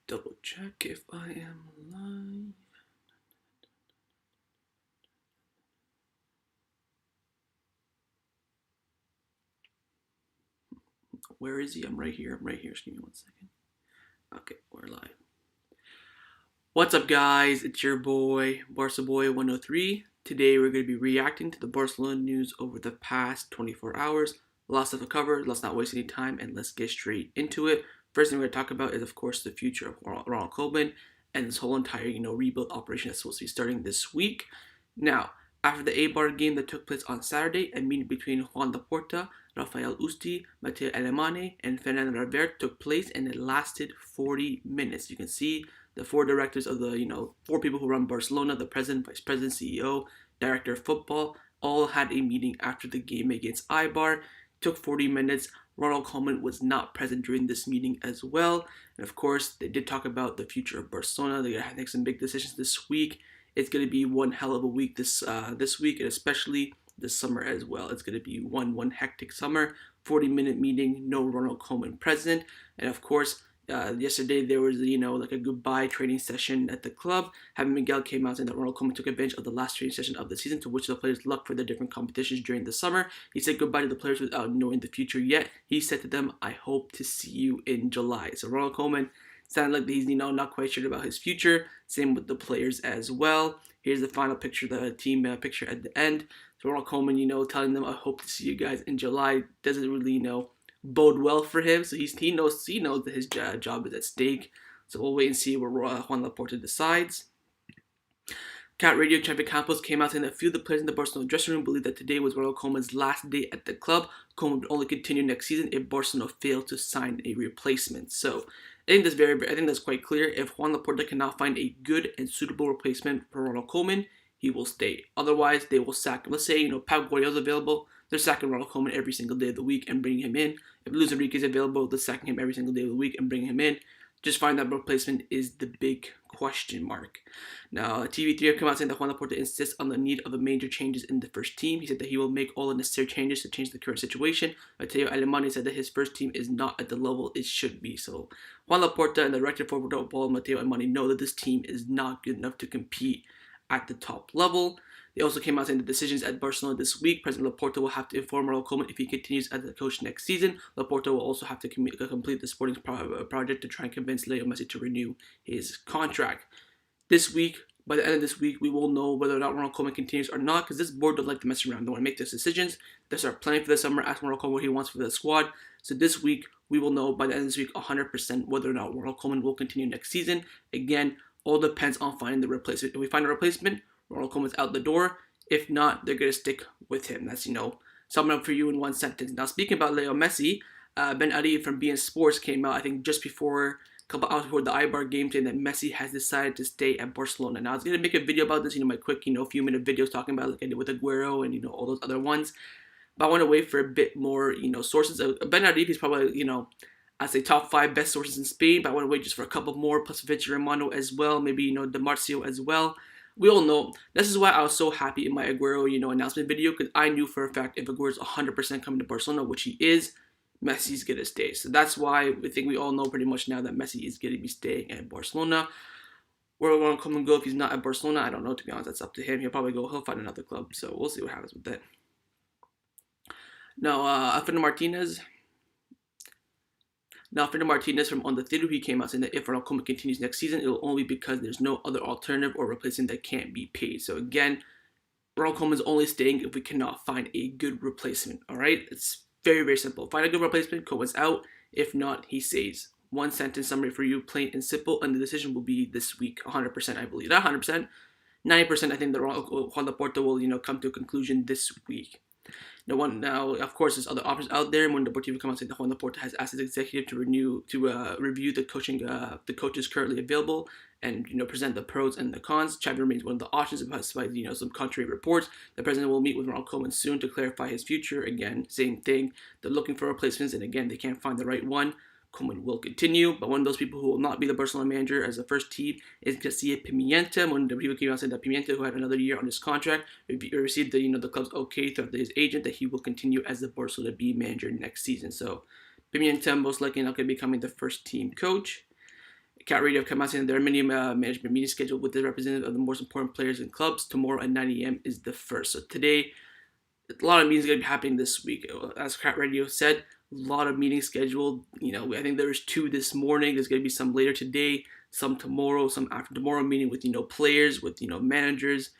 Double check if I am live. Where is he? I'm right here. Just give me 1 second. Okay, we're live. What's up, guys? It's your boy, Barca Boy 103. Today we're going to be reacting to the Barcelona news over the past 24 hours. Lots to cover. Let's not waste any time and let's get straight into it. First thing we're going to talk about is, of course, the future of Ronald Koeman and this whole entire, rebuild operation that's supposed to be starting this week. Now, after the Eibar game that took place on Saturday, a meeting between Joan Laporta, Rafael Usti, Mateo Alemany, and Fernando Rivert took place, and it lasted 40 minutes. You can see the four directors of the, four people who run Barcelona, the president, vice president, CEO, director of football, all had a meeting after the game against Eibar. Took 40 minutes. Ronald Koeman was not present during this meeting as well. And of course, they did talk about the future of Barcelona. They're going to make some big decisions this week. It's going to be one hell of a week this week, and especially this summer as well. It's going to be one hectic summer. 40-minute meeting, no Ronald Koeman present. And of course, yesterday there was, like a goodbye training session at the club. Javi Miguel came out saying that Ronald Koeman took advantage of the last training session of the season to wish the players luck for their different competitions during the summer. He said goodbye to the players without knowing the future yet. He said to them, "I hope to see you in July." So Ronald Koeman sounded like he's, not quite sure about his future. Same with the players as well. Here's the final picture, the team picture at the end. So Ronald Koeman, telling them, "I hope to see you guys in July," doesn't really, bode well for him. So he knows that his job is at stake. So we'll wait and see where Joan Laporta decides. Cat Radio Xavi Campos came out saying that few of the players in the Barcelona dressing room believe that today was Ronald Koeman's last day at the club. Koeman would only continue next season if Barcelona failed to sign a replacement. So I think that's quite clear. If Joan Laporta cannot find a good and suitable replacement for Ronald Koeman, he will stay. Otherwise, they will sack him. Let's say, Pep Guardiola's available. They're sacking Ronald Koeman every single day of the week and bringing him in. If Luis Enrique is available, they're sacking him every single day of the week and bringing him in. Just find that replacement is the big question mark. Now, TV3 have come out saying that Joan Laporta insists on the need of a major changes in the first team. He said that he will make all the necessary changes to change the current situation. Mateo Alemany said that his first team is not at the level it should be. So Joan Laporta and the director of football, Mateo Alemany, know that this team is not good enough to compete at the top level. They also came out saying the decisions at Barcelona this week. President Laporta will have to inform Ronald Koeman if he continues as the coach next season. Laporta will also have to complete the sporting project to try and convince Leo Messi to renew his contract. This week, by the end of this week, we will know whether or not Ronald Koeman continues or not, because this board doesn't like to mess around. They want to make those decisions. They start planning for the summer, ask Ronald Koeman what he wants for the squad. So this week, we will know by the end of this week 100% whether or not Ronald Koeman will continue next season. Again, all depends on finding the replacement. If we find a replacement, Ronald Koeman's out the door. If not, they're going to stick with him. That's, summing up for you in one sentence. Now, speaking about Leo Messi, Ben Ali from BN Sports came out, I think, just before, a couple hours before the Eibar game, saying that Messi has decided to stay at Barcelona. Now, I was going to make a video about this, my quick, few-minute videos talking about it like I did with Aguero and, all those other ones. But I want to wait for a bit more, sources. Ben Ali is probably, I'd say top 5 best sources in Spain, but I want to wait just for a couple more, plus Vinci Romano as well, maybe, De Marcio as well. We all know, this is why I was so happy in my Aguero, announcement video, because I knew for a fact if Aguero's 100% coming to Barcelona, which he is, Messi's going to stay. So that's why I think we all know pretty much now that Messi is going to be staying at Barcelona. Where will Ronald Koeman go if he's not at Barcelona? I don't know, to be honest. That's up to him. He'll find another club. So we'll see what happens with that. Now, Fernando Martinez from On The Theater, he came out saying that if Ronald Koeman continues next season, it will only be because there's no other alternative or replacement that can't be paid. So again, Ronald Koeman is only staying if we cannot find a good replacement. All right, it's very, very simple. Find a good replacement, Koeman's out. If not, he stays. One sentence summary for you, plain and simple, and the decision will be this week, 100%, I believe. Not 100%, 90%. I think that Joan Laporta will, come to a conclusion this week. Now, of course, there's other options out there. When Deportivo come out saying that Joan Laporta has asked his executive to review the coaches currently available, and present the pros and the cons. Xavi remains one of the options, despite some contrary reports. The president will meet with Ronald Koeman soon to clarify his future. Again, same thing. They're looking for replacements, and again, they can't find the right one. Koeman will continue, but one of those people who will not be the Barcelona manager as the first team is Garcia Pimienta. When the people came out and said that Pimienta, who had another year on his contract, received the club's okay through his agent that he will continue as the Barcelona B manager next season. So Pimienta most likely not going to be becoming the first team coach. Cat Radio have come out saying that there are many management meetings scheduled with the representative of the most important players and clubs. Tomorrow at 9 a.m. is the first. So today, a lot of meetings are going to be happening this week. As Cat Radio said, a lot of meetings scheduled. I think there's 2 this morning. There's going to be some later today, some tomorrow, some after tomorrow, meeting with, players, with, managers.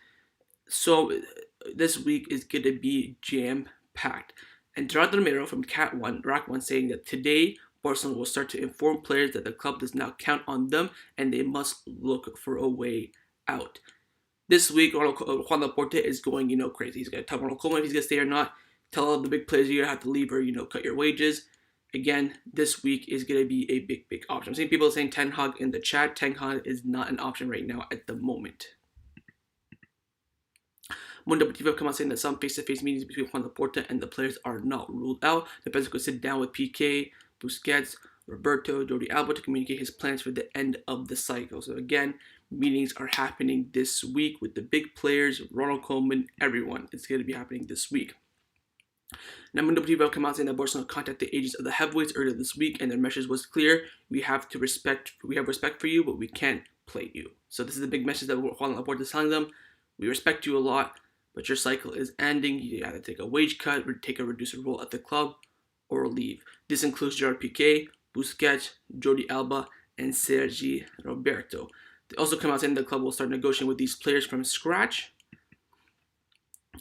So this week is going to be jam-packed. And Gerardo Romero from Rack 1 saying that today, Barcelona will start to inform players that the club does not count on them and they must look for a way out. This week, Joan Laporta is going, crazy. He's going to tell Ronald Koeman if he's going to stay or not. Tell all the big players you're going to have to leave or, cut your wages. Again, this week is going to be a big, big option. I'm seeing people saying Ten Hag in the chat. Ten Hag is not an option right now at the moment. Mundo Deportivo come out saying that some face-to-face meetings between Joan Laporta and the players are not ruled out. The players could sit down with Piqué, Busquets, Roberto, Jordi Alba to communicate his plans for the end of the cycle. So again, meetings are happening this week with the big players, Ronald Koeman, everyone. It's going to be happening this week. Now, Mundo Deportivo come out saying that Barcelona contacted the agents of the heavyweights earlier this week, and their message was clear: we have respect for you, but we can't play you. So this is the big message that Joan Laporta is telling them: we respect you a lot, but your cycle is ending. You either take a wage cut, or take a reduced role at the club, or leave. This includes Gerard Piqué, Busquets, Jordi Alba, and Sergio Roberto. They also come out saying the club will start negotiating with these players from scratch.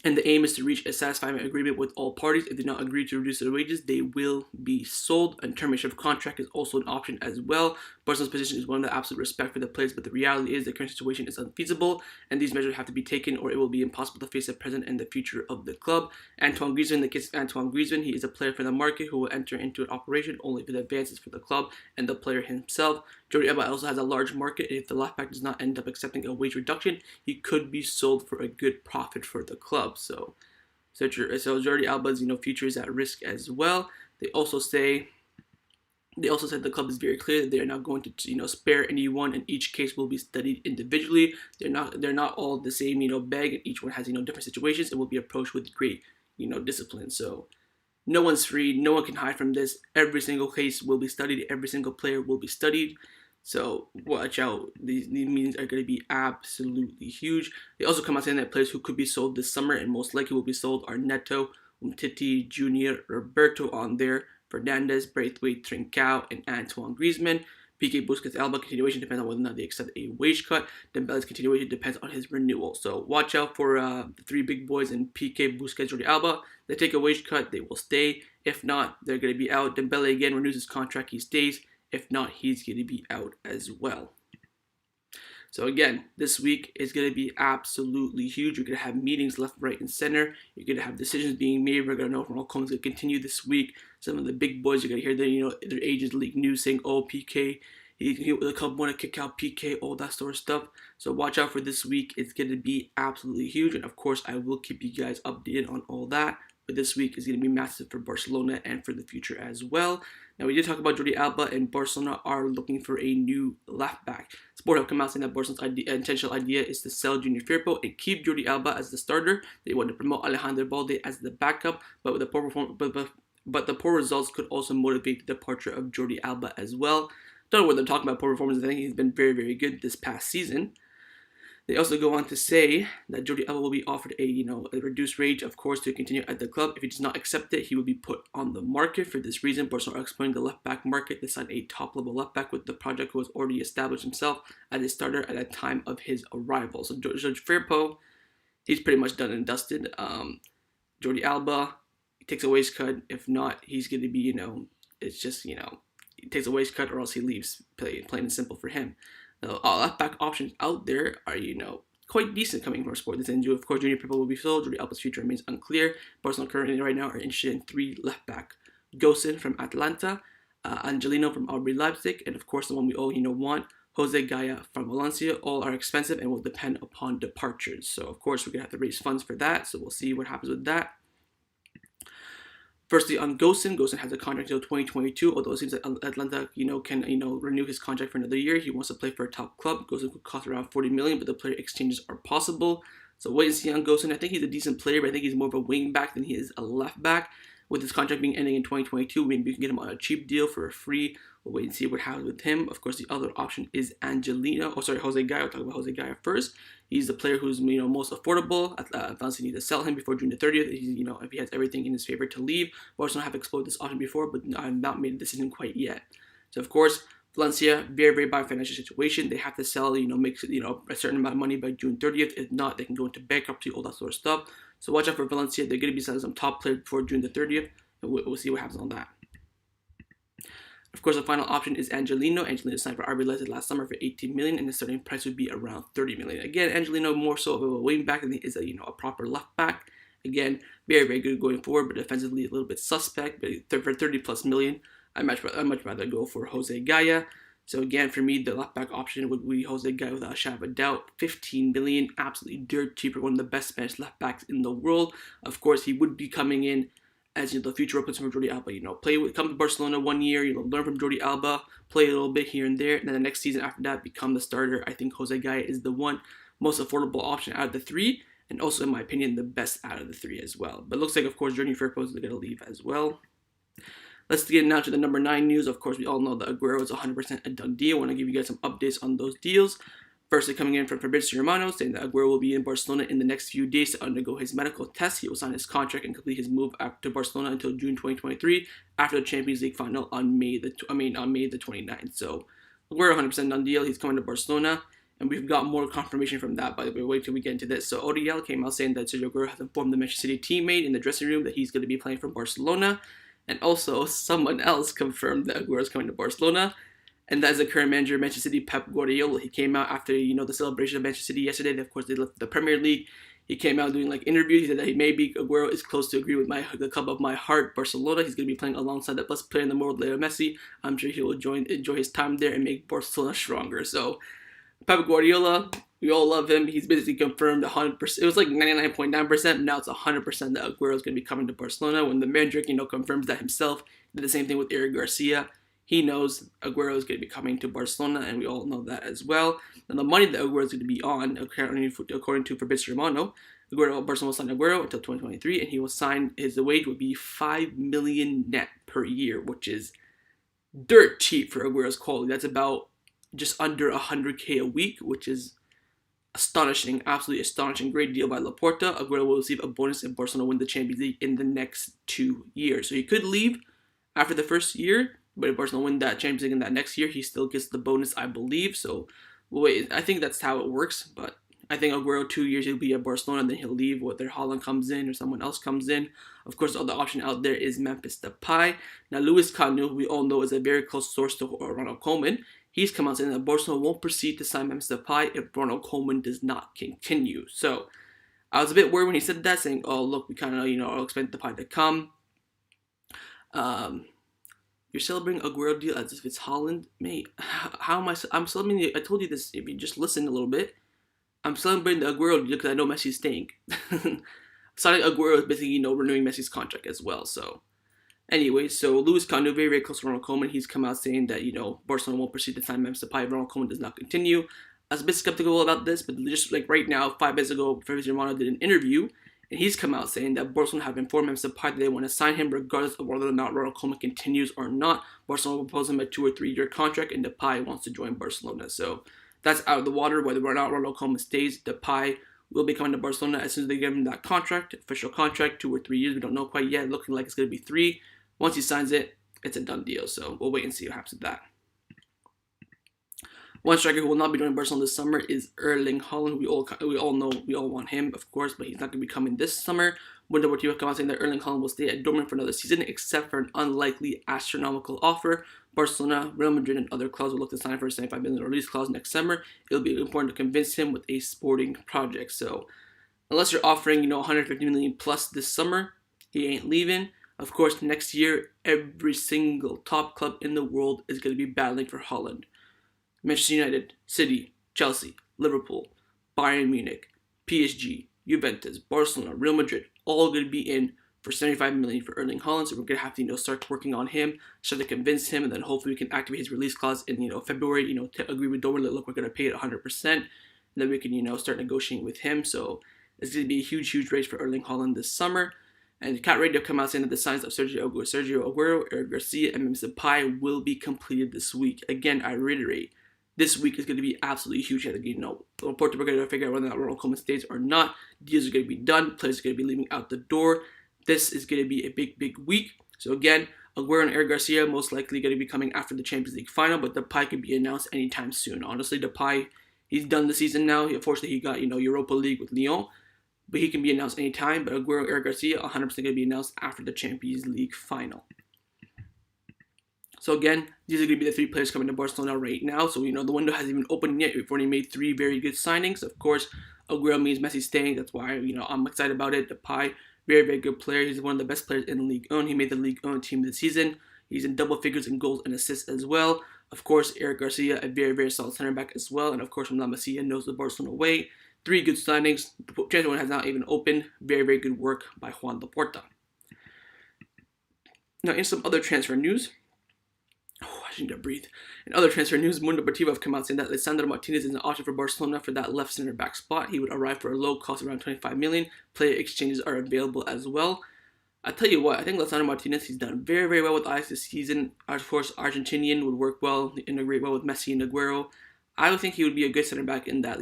And the aim is to reach a satisfying agreement with all parties. If they do not agree to reduce their wages, they will be sold. And termination of contract is also an option as well. Barcelona's position is one of the absolute respect for the players, but the reality is the current situation is unfeasible, and these measures have to be taken, or it will be impossible to face the present and the future of the club. Antoine Griezmann, in the case of Antoine Griezmann, he is a player for the market who will enter into an operation only if it advances for the club and the player himself. Jordi Alba also has a large market, and if the left back does not end up accepting a wage reduction, he could be sold for a good profit for the club. So Jordi Alba's future is at risk as well. They also said the club is very clear that they are not going to spare anyone, and each case will be studied individually. They're not all the same bag, and each one has different situations. It will be approached with great discipline. So no one's free. No one can hide from this. Every single case will be studied. Every single player will be studied. So watch out. These meetings are going to be absolutely huge. They also come out saying that players who could be sold this summer and most likely will be sold are Neto, Umtiti, Junior, Roberto on there, Fernandez, Braithwaite, Trincao, and Antoine Griezmann. Piqué, Busquets, Alba continuation depends on whether or not they accept a wage cut. Dembele's continuation depends on his renewal. So watch out for the 3 big boys in Piqué, Busquets, Jordi Alba. They take a wage cut, they will stay. If not, they're going to be out. Dembele again renews his contract, he stays. If not, he's going to be out as well. So again, this week is going to be absolutely huge. You're going to have meetings left, right, and center. You're going to have decisions being made. We're going to know if Ronald Koeman's going to continue this week. Some of the big boys, you're going to hear their agents leak news saying, oh, Piqué, the club want to kick out Piqué, all that sort of stuff. So watch out for this week. It's going to be absolutely huge. And of course, I will keep you guys updated on all that. But this week is going to be massive for Barcelona and for the future as well. Now, we did talk about Jordi Alba, and Barcelona are looking for a new left back. Sport have come out saying that Barcelona's intentional idea is to sell Junior Firpo and keep Jordi Alba as the starter. They want to promote Alejandro Balde as the backup, but the poor results could also motivate the departure of Jordi Alba as well. Don't know what they're talking about poor performances. I think he's been very, very good this past season. They also go on to say that Jordi Alba will be offered a reduced wage, of course, to continue at the club. If he does not accept it, he will be put on the market. For this reason, Barcelona are exploring the left back market to sign a top-level left back with the project who has already established himself as a starter at the time of his arrival. So George Firpo, he's pretty much done and dusted. Jordi Alba, he takes a wage cut. If not, he's going to be, it's just, he takes a wage cut or else he leaves, plain and simple for him. The left back options out there are, quite decent coming from Sport. This injury, of course, Junior Firpo will be sold. Jordi Alba's future remains unclear. Barcelona currently right now are interested in 3 left back: Gosen from Atlanta, Angelino from RB Leipzig, and of course the one we all want, Jose Gaya from Valencia. All are expensive and will depend upon departures. So of course we're gonna have to raise funds for that. So we'll see what happens with that. Firstly, on Gosen has a contract until 2022, although it seems that Atlanta, can, renew his contract for another year. He wants to play for a top club. Gosen could cost around 40 million, but the player exchanges are possible. So wait and see on Gosen. I think he's a decent player, but I think he's more of a wing back than he is a left back. With his contract being ending in 2022, maybe we can get him on a cheap deal for a free. We'll wait and see what happens with him. Of course, the other option is Jose Gaya. We'll talk about Jose Gaya first. He's the player who's most affordable. Valencia need to sell him before June the 30th. He's, if he has everything in his favor to leave. Barcelona have explored this option before, but I have not made a decision quite yet. So of course, Valencia, very, very bad financial situation. They have to sell, make a certain amount of money by June 30th. If not, they can go into bankruptcy, all that sort of stuff. So watch out for Valencia. They're going to be selling some top players before June the 30th. And we'll see what happens on that. Of course, the final option is Angelino. Angelino signed for RB Leipzig last summer for 18 million, and the starting price would be around 30 million. Again, Angelino more so of a wing back than he is a proper left back. Again, very, very good going forward, but defensively a little bit suspect. But for 30 plus million, I'd much rather go for Jose Gaya. So again, for me, the left back option would be Jose Gaya without a shadow of a doubt. 15 million, absolutely dirt cheaper, one of the best Spanish left backs in the world. Of course, he would be coming in as the future replacement for Jordi Alba. Come to Barcelona 1 year, learn from Jordi Alba, play a little bit here and there, and then the next season after that, become the starter. I think Jose Gaya is the most affordable option out of the three, and also, in my opinion, the best out of the three as well. But it looks like, of course, Jordi Firpo is going to leave as well. Let's get now to the number 9 news. Of course, we all know that Aguero is 100% a done deal. I want to give you guys some updates on those deals. Firstly, coming in from Fabrizio Romano, saying that Aguero will be in Barcelona in the next few days to undergo his medical test. He will sign his contract and complete his move to Barcelona until June 2023 after the Champions League final on May the 29th. So Aguero 100% done deal. He's coming to Barcelona, and we've got more confirmation from that. By the way, wait till we get into this. So ODL came out saying that Sergio Aguero has informed the Manchester City teammate in the dressing room that he's going to be playing for Barcelona, and also someone else confirmed that Aguero is coming to Barcelona. And that is the current manager of Manchester City, Pep Guardiola. He came out after, the celebration of Manchester City yesterday. Of course, they left the Premier League. He came out doing interviews. He said that Aguero is close to agree with the club of my heart, Barcelona. He's going to be playing alongside the best player in the world, Leo Messi. I'm sure he will enjoy his time there and make Barcelona stronger. So, Pep Guardiola, we all love him. He's basically confirmed 100%. It was 99.9%. Now it's 100% that Aguero is going to be coming to Barcelona. When the manager, confirms that himself, did the same thing with Eric Garcia. He knows Aguero is going to be coming to Barcelona, and we all know that as well. And the money that Aguero is going to be on, according to Fabrizio Romano, Barcelona will sign Aguero until 2023, and he will sign his wage would be 5 million net per year, which is dirt cheap for Aguero's quality. That's about just under 100K a week, which is astonishing, absolutely astonishing. Great deal by Laporta. Aguero will receive a bonus if Barcelona win the Champions League in the next 2 years. So he could leave after the first year, but if Barcelona win that Champions League in that next year, he still gets the bonus, I believe. So, wait, I think that's how it works. But I think Aguero 2 years he'll be at Barcelona, and then he'll leave, whether Haaland comes in or someone else comes in. Of course, the other option out there is Memphis Depay. Now, Luis Canu, who we all know is a very close source to Ronald Koeman, he's come out saying that Barcelona won't proceed to sign Memphis Depay if Ronald Koeman does not continue. So, I was a bit worried when he said that, saying, "Oh, look, we kind of expect Depay to come." You're celebrating Aguero deal as if it's Haaland, mate. How am I? I'm celebrating. I told you this. If you just listen a little bit, I'm celebrating the Aguero deal because I know Messi's staying. Signing Aguero is basically renewing Messi's contract as well. So, anyway, so Luis Canu, very, very close to Ronald Koeman, he's come out saying that Barcelona won't proceed to sign Memphis Depay if Ronald Koeman does not continue. I was a bit skeptical about this, but just right now, 5 days ago, Fabrizio Romano did an interview. And he's come out saying that Barcelona have informed Memphis Depay that they want to sign him regardless of whether or not Ronald Koeman continues or not. Barcelona will propose him a 2 or 3 year contract, and Depay wants to join Barcelona. So that's out of the water. Whether or not Ronald Koeman stays, Depay will be coming to Barcelona as soon as they give him that contract, official contract, 2 or 3 years. We don't know quite yet. Looking like it's going to be 3. Once he signs it, it's a done deal. So we'll wait and see what happens with that. One striker who will not be joining Barcelona this summer is Erling Haaland. We all know, we all want him, of course, but he's not going to be coming this summer. Mundo Deportivo come out saying that Erling Haaland will stay at Dortmund for another season, except for an unlikely astronomical offer. Barcelona, Real Madrid, and other clubs will look to sign for a 75 million release clause next summer. It'll be important to convince him with a sporting project. So, unless you're offering 150 million plus this summer, he ain't leaving. Of course, next year, every single top club in the world is going to be battling for Haaland. Manchester United, City, Chelsea, Liverpool, Bayern Munich, PSG, Juventus, Barcelona, Real Madrid, all going to be in for 75 million for Erling Haaland. So we're going to have to start working on him, start to convince him, and then hopefully we can activate his release clause in February. To agree with Dortmund that look, we're going to pay it 100%, and then we can start negotiating with him. So it's going to be a huge race for Erling Haaland this summer. And Cat Radio come out saying that the signs of Sergio Aguero, Eric Garcia, and Memphis Depay will be completed this week. Again, I reiterate, this week is going to be absolutely huge. I think, Laporta, we're going to figure out whether or not Ronald Koeman stays or not. Deals are going to be done. Players are going to be leaving out the door. This is going to be a big week. So again, Aguero and Eric Garcia most likely going to be coming after the Champions League final, but Depay could be announced anytime soon. Honestly, Depay, he's done the season now. Unfortunately, he got, Europa League with Lyon. But he can be announced anytime. But Aguero, Eric Garcia, 100% going to be announced after the Champions League final. So again, these are going to be the 3 players coming to Barcelona right now. So, the window hasn't even opened yet. We've already made 3 very good signings. Of course, Aguero means Messi staying. That's why, I'm excited about it. Depay, very good player. He's one of the best players in the Ligue 1. He made the Ligue 1 team this season. He's in double figures in goals and assists as well. Of course, Eric Garcia, a very solid center back as well. And of course, from La Masia knows the Barcelona way. 3 good signings. The transfer window has not even opened. Very good work by Joan Laporta. Now, in some other transfer news. Oh, I need to breathe. In other transfer news, Mundo Deportivo have come out saying that Lisandro Martinez is an option for Barcelona for that left center back spot. He would arrive for a low cost around 25 million. Player exchanges are available as well. I tell you what, I think Lisandro Martinez, he's done very well with Ajax this season. Of course, Argentinian would work well, integrate well with Messi and Aguero. I would think he would be a good center back in that,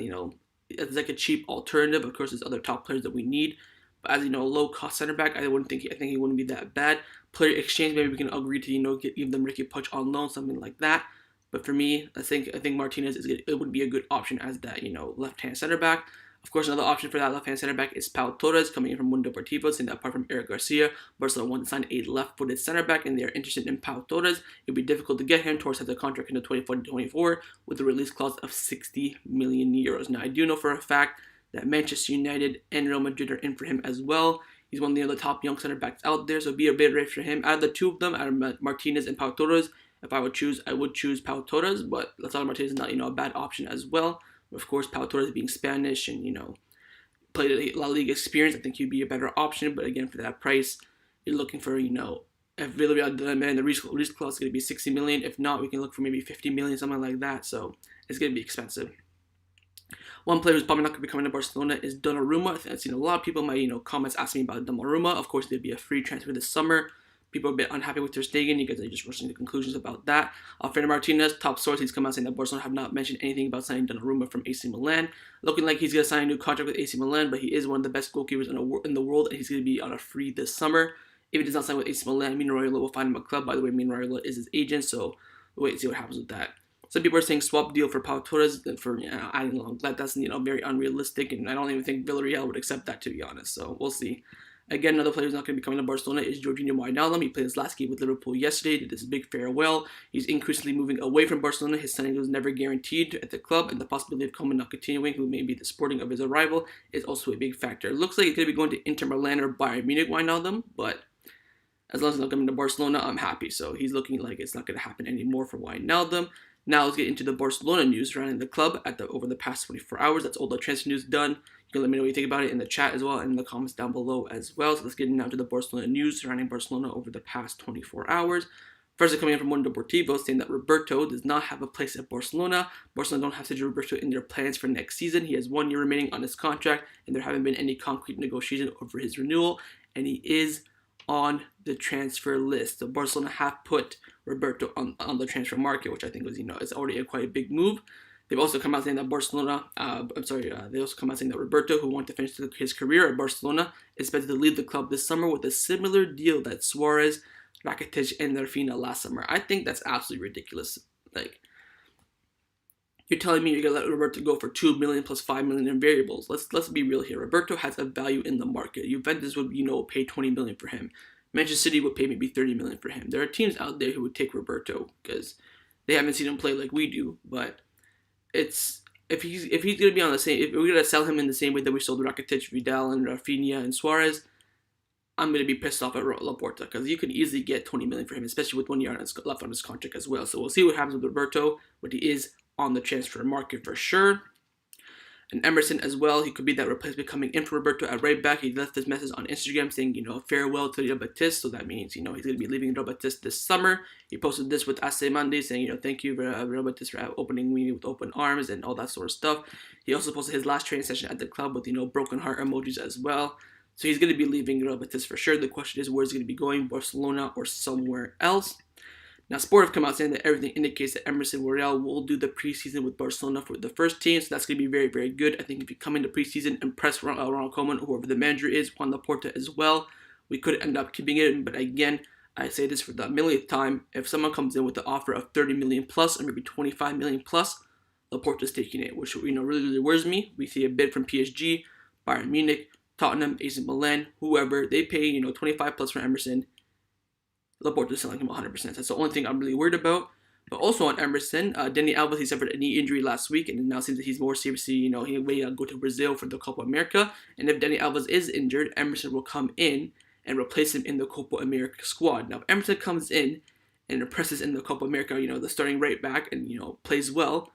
it's like a cheap alternative. Of course, there's other top players that we need. But as low cost center back, I think he wouldn't be that bad. Player exchange, maybe we can agree to give them Riqui Puig on loan, something like that. But for me, I think Martinez it would be a good option as that left hand center back. Of course, another option for that left hand center back is Pau Torres coming in from Mundo Deportivo, saying that apart from Eric Garcia, Barcelona wants to sign a left footed center back, and they are interested in Pau Torres. It would be difficult to get him. Torres has a contract into 2024 with a release clause of 60 million euros. Now, I do know for a fact that Manchester United and Real Madrid are in for him as well. He's one of the top young center backs out there, so it'd be a bit rare for him. Out of the 2 of them, out of Martinez and Pau Torres, if I would choose, I would choose Pau Torres, but Lisandro Martinez is not, a bad option as well. Of course, Pau Torres being Spanish and, played a La Liga experience, I think he'd be a better option. But again, for that price, you're looking for, if Villarreal demand the release clause is going to be 60 million. If not, we can look for maybe 50 million, something like that. So it's going to be expensive. One player who's probably not going to be coming to Barcelona is Donnarumma. I've seen a lot of people in my comments asking me about Donnarumma. Of course, there'd be a free transfer this summer. People are a bit unhappy with Ter Stegen. You guys are just rushing to conclusions about that. Alfredo Martinez, top source, he's come out saying that Barcelona have not mentioned anything about signing Donnarumma from AC Milan. Looking like he's going to sign a new contract with AC Milan, but he is one of the best goalkeepers in the world, and he's going to be on a free this summer. If he does not sign with AC Milan, Mino Raiola will find him a club. By the way, Mino Raiola is his agent, so we'll wait and see what happens with that. Some people are saying swap deal for Pau Torres for adding along. That's very unrealistic, and I don't even think Villarreal would accept that, to be honest. So we'll see. Again, another player who's not going to be coming to Barcelona is Georginio Marinella. He played his last game with Liverpool yesterday, did this big farewell. He's increasingly moving away from Barcelona. His signing was never guaranteed at the club, and the possibility of Koeman not continuing, who may be the sporting of his arrival, is also a big factor. It looks like he's going to be going to Inter Milan or Bayern Munich, Wijnaldum, but as long as he's not coming to Barcelona, I'm happy. So he's looking like it's not going to happen anymore for Wijnaldum. Now let's get into the Barcelona news surrounding the club over the past 24 hours. That's all the transfer news done. You can let me know what you think about it in the chat as well and in the comments down below as well. So let's get now to the Barcelona news surrounding Barcelona over the past 24 hours. First, coming in from Mundo Deportivo, saying that Roberto does not have a place at Barcelona. Barcelona don't have Sergio Roberto in their plans for next season. He has 1 year remaining on his contract, and there haven't been any concrete negotiation over his renewal, and he is on the transfer list. So Barcelona have put Roberto on the transfer market, which I think was, is already quite a big move. They've also come out saying that they also come out saying that Roberto, who wanted to finish his career at Barcelona, is expected to leave the club this summer with a similar deal that Suarez, Rakitic, and Rafinha last summer. I think that's absolutely ridiculous. Like, you're telling me you're going to let Roberto go for 2 million plus 5 million in variables. Let's be real here. Roberto has a value in the market. Juventus would, pay 20 million for him. Manchester City would pay maybe 30 million for him. There are teams out there who would take Roberto because they haven't seen him play like we do. But if he's going to be on the same, if we're going to sell him in the same way that we sold Rakitic, Vidal, and Rafinha and Suarez, I'm going to be pissed off at Laporta because you could easily get 20 million for him, especially with 1 year left on his contract as well. So we'll see what happens with Roberto, but he is on the transfer market for sure. And Emerson as well, he could be that replacement coming in for Roberto at right back. He left this message on Instagram saying, farewell to Real Betis. So that means, he's going to be leaving Real Betis this summer. He posted this with AC Monday saying, thank you for Real Betis for opening me with open arms and all that sort of stuff. He also posted his last training session at the club with, broken heart emojis as well. So he's going to be leaving Real Betis for sure. The question is, where is he going to be going, Barcelona or somewhere else? Now, Sport have come out saying that everything indicates that Emerson Real will do the preseason with Barcelona for the first team, so that's going to be very, very good. I think if you come into preseason and press Ronald Koeman, whoever the manager is, Joan Laporta as well, we could end up keeping it. But again, I say this for the millionth time, if someone comes in with the offer of 30 million plus or maybe 25 million plus, Laporta's taking it, which really, really worries me. We see a bid from PSG, Bayern Munich, Tottenham, AC Milan, whoever. They pay 25 plus for Emerson. Laporta is selling him 100%. That's the only thing I'm really worried about. But also on Emerson, Dani Alba, he suffered a knee injury last week, and it now seems that he's more seriously, he may go to Brazil for the Copa America. And if Dani Alba is injured, Emerson will come in and replace him in the Copa America squad. Now, if Emerson comes in and impresses in the Copa America, the starting right back, and plays well,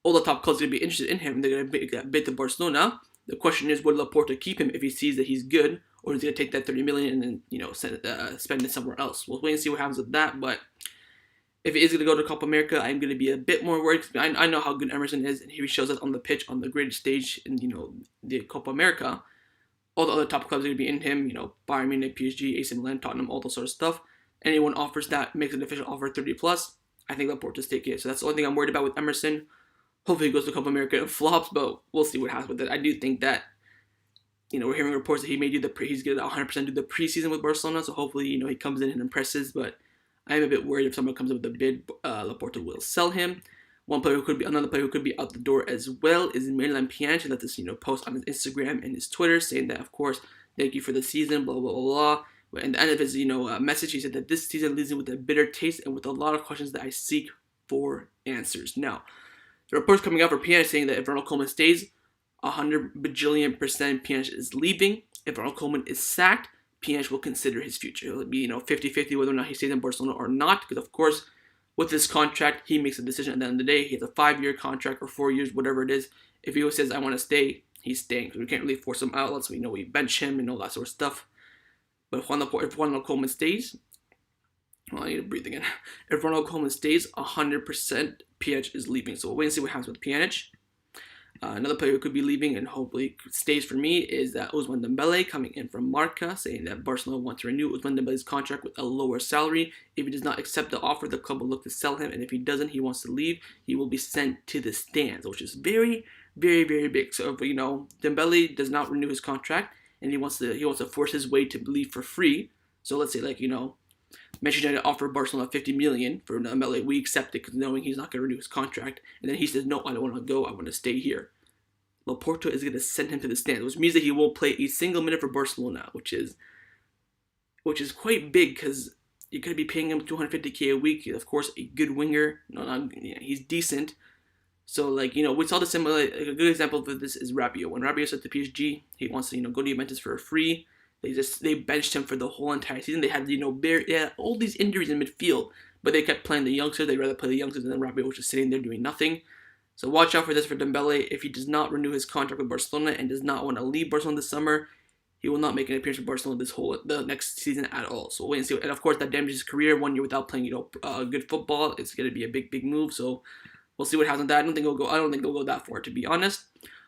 all the top clubs are going to be interested in him, and they're going to bid to Barcelona. The question is, would Laporta keep him if he sees that he's good, or is he going to take that 30 million and then spend it somewhere else? We'll wait and see what happens with that. But if he is going to go to Copa America, I'm going to be a bit more worried, because I know how good Emerson is, and he shows us on the pitch on the greatest stage in the Copa America. All the other top clubs are going to be in him, Bayern Munich, PSG, AC Milan, Tottenham, all that sort of stuff. Anyone offers that, makes an official offer 30 plus, I think Laporta's taking it. So that's the only thing I'm worried about with Emerson. Hopefully he goes to Copa America and flops, but we'll see what happens with it. I do think that, we're hearing reports that he may he's going to 100% do the preseason with Barcelona, so hopefully, he comes in and impresses, but I'm a bit worried if someone comes up with a bid, Laporta will sell him. Another player who could be out the door as well is Marinella Pjanic. He let this, post on his Instagram and his Twitter saying that, of course, thank you for the season, blah, blah, blah, blah. But at the end of his, message, he said that this season leaves him with a bitter taste and with a lot of questions that I seek for answers. Now, the reports coming out for Pjanic saying that if Ronald Koeman stays, 100 bajillion % Pjanic is leaving. If Ronald Koeman is sacked, Pjanic will consider his future. It'll be, 50-50 whether or not he stays in Barcelona or not, because, of course, with this contract, he makes a decision at the end of the day. He has a 5-year contract or 4 years, whatever it is. If he says, I want to stay, he's staying. So we can't really force him out. Let's we bench him and all that sort of stuff. But if Ronald Koeman stays, well, I need to breathe again. If Ronald Koeman stays, 100% Pjanic is leaving. So we'll wait and see what happens with Pjanic. Another player who could be leaving and hopefully stays for me is Ousmane Dembele, coming in from Barca, saying that Barcelona wants to renew Ousmane Dembele's contract with a lower salary. If he does not accept the offer, the club will look to sell him, and if he doesn't, he wants to leave, he will be sent to the stands, which is very, very, very big. So if Dembele does not renew his contract and he wants to force his way to leave for free. So let's say Manchester United offered Barcelona 50 million for Dembele. We accept it because knowing he's not going to renew his contract. And then he says, no, I don't want to go. I want to stay here. Laporta is going to send him to the stands, which means that he won't play a single minute for Barcelona, which is quite big because you're going to be paying him 250k a week. Of course, a good winger. He's decent. So, we saw the similar. A good example of this is Rabiot. When Rabiot said to PSG, he wants to, go to Juventus for free. They benched him for the whole entire season. They had all these injuries in midfield, but they kept playing the youngsters. They'd rather play the youngsters than Rabiot, was just sitting there doing nothing. So watch out for this for Dembele. If he does not renew his contract with Barcelona and does not want to leave Barcelona this summer, he will not make an appearance for Barcelona the next season at all. So we'll wait and see. And of course, that damages his career. 1 year without playing good football. It's going to be a big, big move. So we'll see what happens with that. I don't think he'll go that far, to be honest.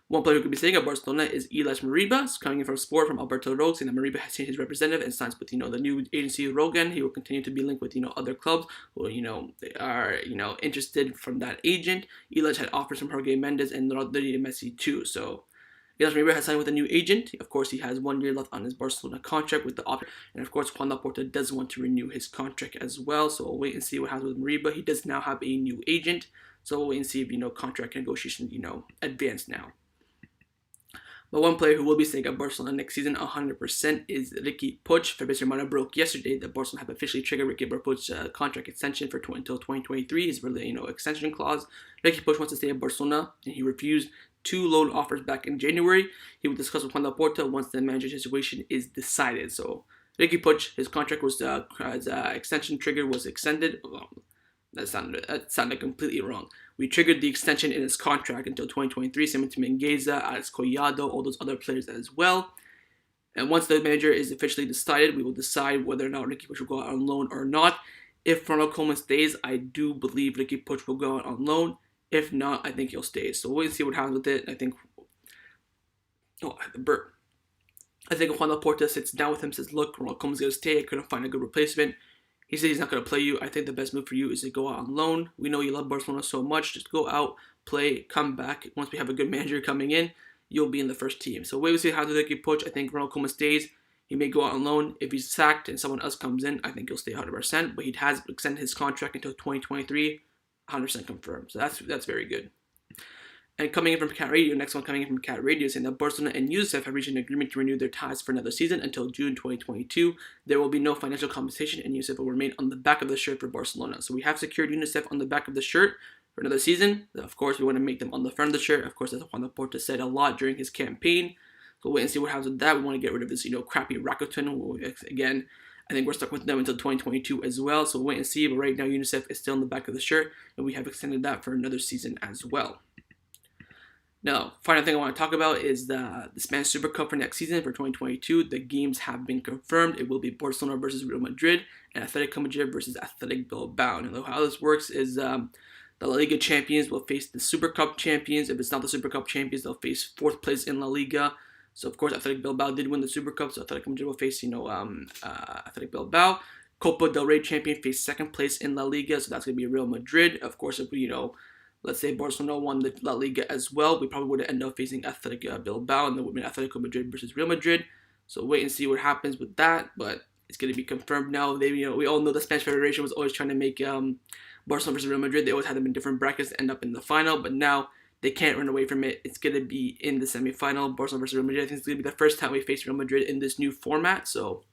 One player who could be staying at Barcelona is Elias Moriba, coming in from Sport from Alberto Rogue, saying that Moriba has changed his representative and signs with the new agency Rogan. He will continue to be linked with other clubs who they are interested from that agent. Elias had offers from Jorge Mendes and Rodri Messi too. So Elias Moriba has signed with a new agent. Of course, he has 1 year left on his Barcelona contract with the option, and of course, Joan Laporta does want to renew his contract as well. So we'll wait and see what happens with Moriba. He does now have a new agent, so we'll wait and see if contract negotiations advance now. But one player who will be staying at Barcelona next season 100% is Riqui Puig. Fabrizio Romano broke yesterday that Barcelona have officially triggered Riqui Puig's contract extension for until 2023. His extension clause. Riqui Puig wants to stay at Barcelona, and he refused 2 loan offers back in January. He will discuss with Joan Laporta once the manager situation is decided. So Riqui Puig, his contract was his extension trigger was extended. That sounded completely wrong. We triggered the extension in his contract until 2023, similar to Mingueza, Alex Collado, all those other players as well. And once the manager is officially decided, we will decide whether or not Riqui Puig will go out on loan or not. If Ronald Koeman stays, I do believe Riqui Puig will go out on loan. If not, I think he'll stay. So we'll wait and see what happens with it. I think... Oh, I had the burp. I think Joan Laporta sits down with him, says, look, Ronald Koeman's going to stay. I couldn't find a good replacement. He said he's not going to play you. I think the best move for you is to go out on loan. We know you love Barcelona so much. Just go out, play, come back. Once we have a good manager coming in, you'll be in the first team. So wait, we see how the Riqui Puig. I think Ronald Koeman stays. He may go out on loan. If he's sacked and someone else comes in, I think he'll stay 100%. But he has extended his contract until 2023, 100% confirmed. So that's very good. And coming in from Cat Radio, next one coming in from Cat Radio, saying that Barcelona and UNICEF have reached an agreement to renew their ties for another season until June 2022. There will be no financial compensation, and UNICEF will remain on the back of the shirt for Barcelona. So we have secured UNICEF on the back of the shirt for another season. Of course, we want to make them on the front of the shirt. Of course, that's what Joan Laporta said a lot during his campaign. So wait and see what happens with that. We want to get rid of this, crappy Rakuten. Again, I think we're stuck with them until 2022 as well. So wait and see. But right now, UNICEF is still on the back of the shirt, and we have extended that for another season as well. Now, final thing I want to talk about is the Spanish Super Cup for next season for 2022. The games have been confirmed. It will be Barcelona versus Real Madrid and Athletic Madrid versus Athletic Bilbao. Now, how this works is the La Liga champions will face the Super Cup champions. If it's not the Super Cup champions, they'll face 4th place in La Liga. So, of course, Athletic Bilbao did win the Super Cup, so Athletic Madrid will face, Athletic Bilbao. Copa del Rey champion face 2nd place in La Liga, so that's going to be Real Madrid. Of course, if we, let's say Barcelona won the La Liga as well, we probably would end up facing Athletic Bilbao, and then would be Atletico Madrid versus Real Madrid. So wait and see what happens with that, but it's going to be confirmed now. We all know the Spanish Federation was always trying to make Barcelona versus Real Madrid. They always had them in different brackets to end up in the final, but now they can't run away from it. It's going to be in the semifinal, Barcelona versus Real Madrid. I think it's going to be the first time we face Real Madrid in this new format, so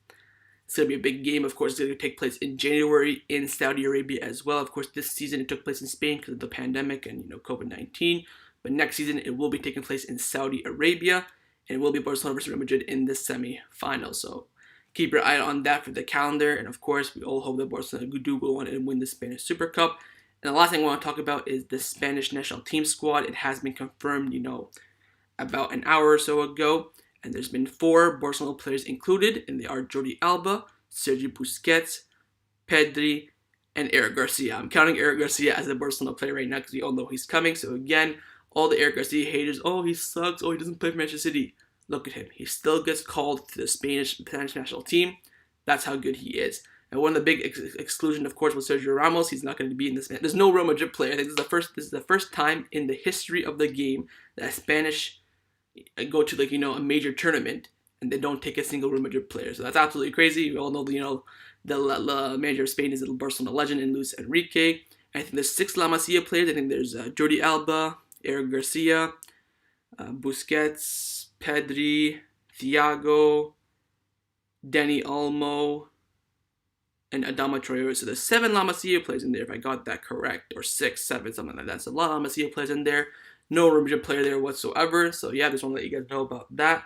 it's going to be a big game. Of course, it's going to take place in January in Saudi Arabia as well. Of course, this season it took place in Spain because of the pandemic and, COVID-19. But next season it will be taking place in Saudi Arabia, and it will be Barcelona versus Real Madrid in the semi-final. So keep your eye on that for the calendar. And of course, we all hope that Barcelona do go on and win the Spanish Super Cup. And the last thing I want to talk about is the Spanish national team squad. It has been confirmed, about an hour or so ago. And there's been 4 Barcelona players included, and they are Jordi Alba, Sergio Busquets, Pedri, and Eric Garcia. I'm counting Eric Garcia as a Barcelona player right now because we all know he's coming. So again, all the Eric Garcia haters, oh, he sucks, oh, he doesn't play for Manchester City. Look at him. He still gets called to the Spanish national team. That's how good he is. And one of the big exclusion, of course, was Sergio Ramos. He's not going to be in this. There's no Real Madrid player. I think this is the first time in the history of the game that Spanish go to a major tournament and they don't take a single Real Madrid player. So that's absolutely crazy. We all know the manager of Spain is a Barcelona legend in Luis Enrique. I think there's 6 La Masia players. I think there's Jordi Alba, Eric Garcia, Busquets, Pedri, Thiago, Dani Olmo, and Adama Traore. So there's 7 La Masia players in there, if I got that correct, or 6, 7, something like that. So a lot of La Masia players in there. No Real Madrid player there whatsoever. So yeah, just want to let you guys know about that.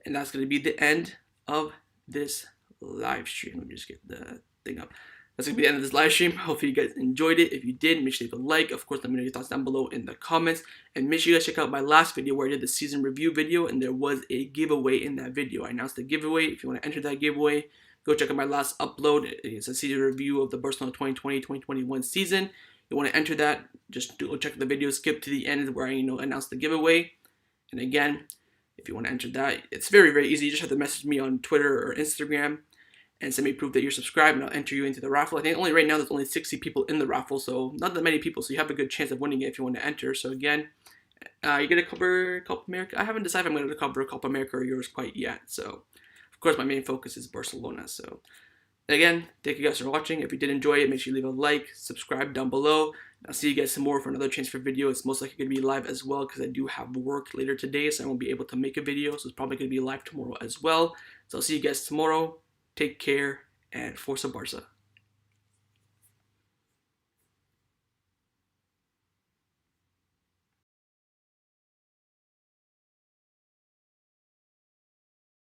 And that's going to be the end of this live stream. Let me just get the thing up. That's going to be the end of this live stream. Hopefully you guys enjoyed it. If you did, make sure you leave a like. Of course, let me know your thoughts down below in the comments. And make sure you guys check out my last video where I did the season review video. And there was a giveaway in that video. I announced the giveaway. If you want to enter that giveaway, go check out my last upload. It's a season review of the Barcelona 2020-2021 season. You want to enter that, just go check the video, skip to the end where I announce the giveaway. And again, if you want to enter that, it's very, very easy. You just have to message me on Twitter or Instagram and send me proof that you're subscribed, and I'll enter you into the raffle. I think right now there's only 60 people in the raffle, so not that many people, so you have a good chance of winning it if you want to enter. So again, you're going to cover Copa America. I haven't decided if I'm going to cover Copa America or yours quite yet. So, of course, my main focus is Barcelona. So again, thank you guys for watching. If you did enjoy it, make sure you leave a like, subscribe down below. I'll see you guys some more for another transfer video. It's most likely going to be live as well because I do have work later today, so I won't be able to make a video. So it's probably going to be live tomorrow as well. So I'll see you guys tomorrow. Take care and Forza Barca.